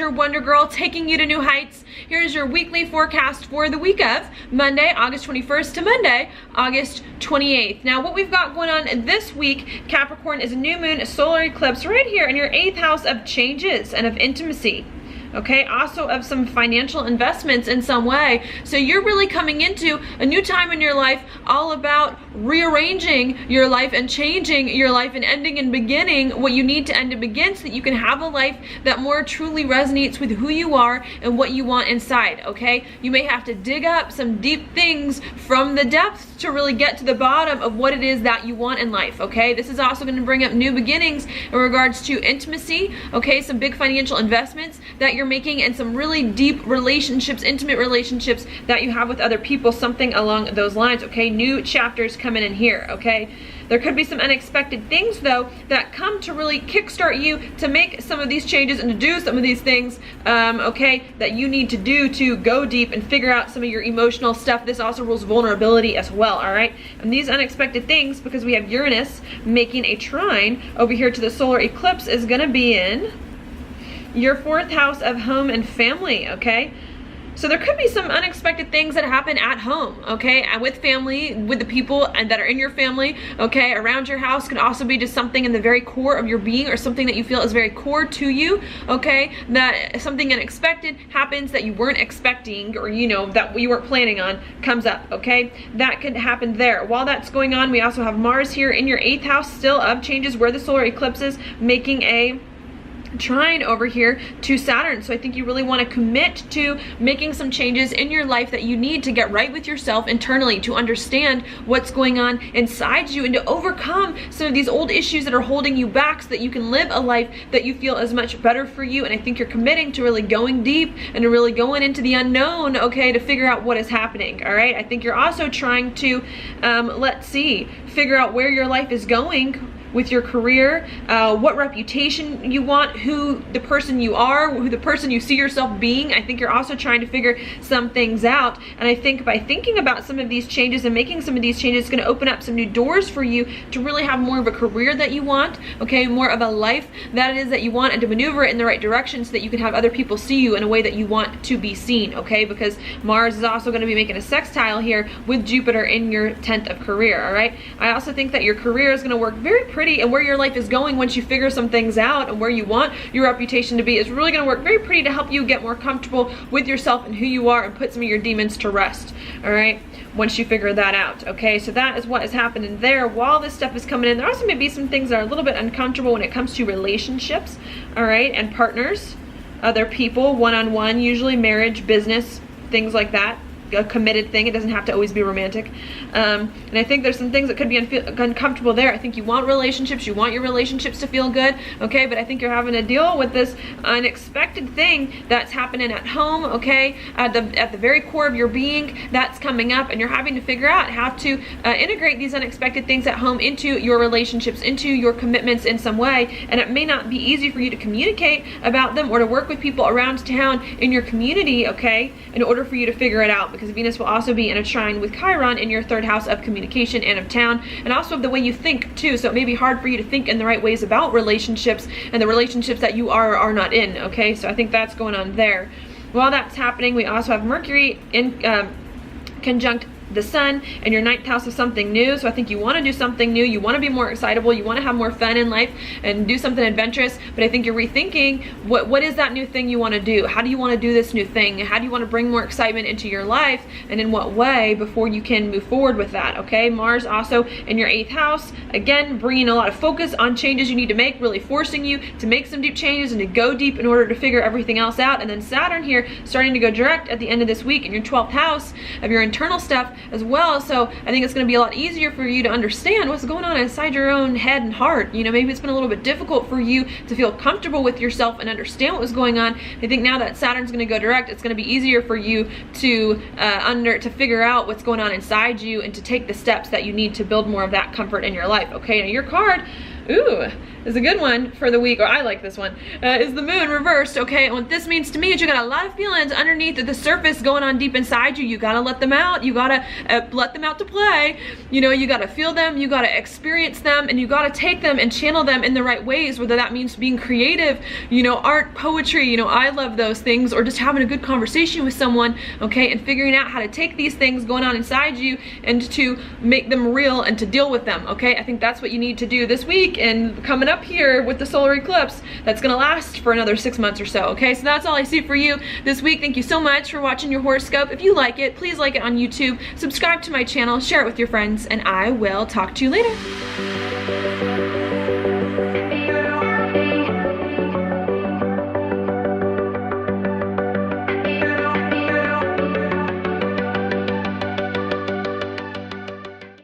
your Wonder Girl, taking you to new heights. Here's your weekly forecast for the week of Monday, August 21st to Monday, August 28th. Now, what we've got going on this week, Capricorn, is a new moon, a solar eclipse right here in your 8th house of changes and of intimacy. Okay, also of some financial investments in some way. So you're really coming into a new time in your life all about rearranging your life and changing your life and ending and beginning what you need to end and begin so that you can have a life that more truly resonates with who you are and what you want inside, okay? You may have to dig up some deep things from the depths to really get to the bottom of what it is that you want in life, okay? This is also going to bring up new beginnings in regards to intimacy, okay? Some big financial investments that you're making and some really deep relationships, intimate relationships that you have with other people, something along those lines, okay? New chapters coming in here, okay? There could be some unexpected things, though, that come to really kickstart you to make some of these changes and to do some of these things, okay, that you need to do to go deep and figure out some of your emotional stuff. This also rules vulnerability as well, all right? And these unexpected things, because we have Uranus making a trine over here to the solar eclipse, is going to be in your 4th house of home and family, okay? So there could be some unexpected things that happen at home, okay, and with family, with the people and that are in your family, okay, around your house. Could also be just something in the very core of your being or something that you feel is very core to you, okay, that something unexpected happens that you weren't expecting, or you know, that you weren't planning on comes up, okay? That could happen there. While that's going on, we also have Mars here in your 8th house still of changes where the solar eclipse is, making a trine over here to Saturn. So I think you really want to commit to making some changes in your life that you need to get right with yourself internally, to understand what's going on inside you and to overcome some of these old issues that are holding you back so that you can live a life that you feel is much better for you. And I think you're committing to really going deep and to really going into the unknown, okay, to figure out what is happening, all right? I think you're also trying to, figure out where your life is going with your career, what reputation you want, who the person you are, who the person you see yourself being. I think you're also trying to figure some things out. And I think by thinking about some of these changes and making some of these changes, it's going to open up some new doors for you to really have more of a career that you want, okay, more of a life that it is that you want, and to maneuver it in the right direction so that you can have other people see you in a way that you want to be seen, okay? Because Mars is also going to be making a sextile here with Jupiter in your 10th of career, all right? I also think that your career is going to work very pretty, and where your life is going once you figure some things out and where you want your reputation to be is really going to work very pretty to help you get more comfortable with yourself and who you are and put some of your demons to rest, all right, once you figure that out, okay? So that is what is happening there while this stuff is coming in. There also may be some things that are a little bit uncomfortable when it comes to relationships, all right, and partners, other people, one-on-one, usually marriage, business, things like that. A committed thing. It doesn't have to always be romantic. And I think there's some things that could be uncomfortable there. I think you want relationships. You want your relationships to feel good, okay? But I think you're having to deal with this unexpected thing that's happening at home, okay? At the very core of your being, that's coming up, and you're having to figure out how to integrate these unexpected things at home into your relationships, into your commitments in some way. And it may not be easy for you to communicate about them or to work with people around town in your community, okay, in order for you to figure it out, because Venus will also be in a trine with Chiron in your 3rd house of communication and of town, and also of the way you think too. So it may be hard for you to think in the right ways about relationships and the relationships that you are or are not in, okay? So I think that's going on there. While that's happening, we also have Mercury in conjunct the sun and your 9th house of something new. So I think you want to do something new. You want to be more excitable. You want to have more fun in life and do something adventurous. But I think you're rethinking what is that new thing you want to do? How do you want to do this new thing? How do you want to bring more excitement into your life, and in what way, before you can move forward with that, okay? Mars also in your 8th house, again, bringing a lot of focus on changes you need to make, really forcing you to make some deep changes and to go deep in order to figure everything else out. And then Saturn here starting to go direct at the end of this week in your 12th house of your internal stuff as well. So I think it's going to be a lot easier for you to understand what's going on inside your own head and heart. You know, maybe it's been a little bit difficult for you to feel comfortable with yourself and understand what was going on. I think now that Saturn's going to go direct, it's going to be easier for you to figure out what's going on inside you and to take the steps that you need to build more of that comfort in your life. Okay, now your card ooh, is a good one for the week, or I like this one, is the moon reversed, okay? And what this means to me is you got a lot of feelings underneath the surface going on deep inside you. You gotta let them out. You gotta let them out to play. You know, you gotta feel them, you gotta experience them, and you gotta take them and channel them in the right ways, whether that means being creative, you know, art, poetry, you know, I love those things, or just having a good conversation with someone, okay, and figuring out how to take these things going on inside you and to make them real and to deal with them, okay? I think that's what you need to do this week and coming up here with the solar eclipse that's gonna last for another 6 months or so, okay? So that's all I see for you this week. Thank you so much for watching your horoscope. If you like it, please like it on YouTube, subscribe to my channel, share it with your friends, and I will talk to you later.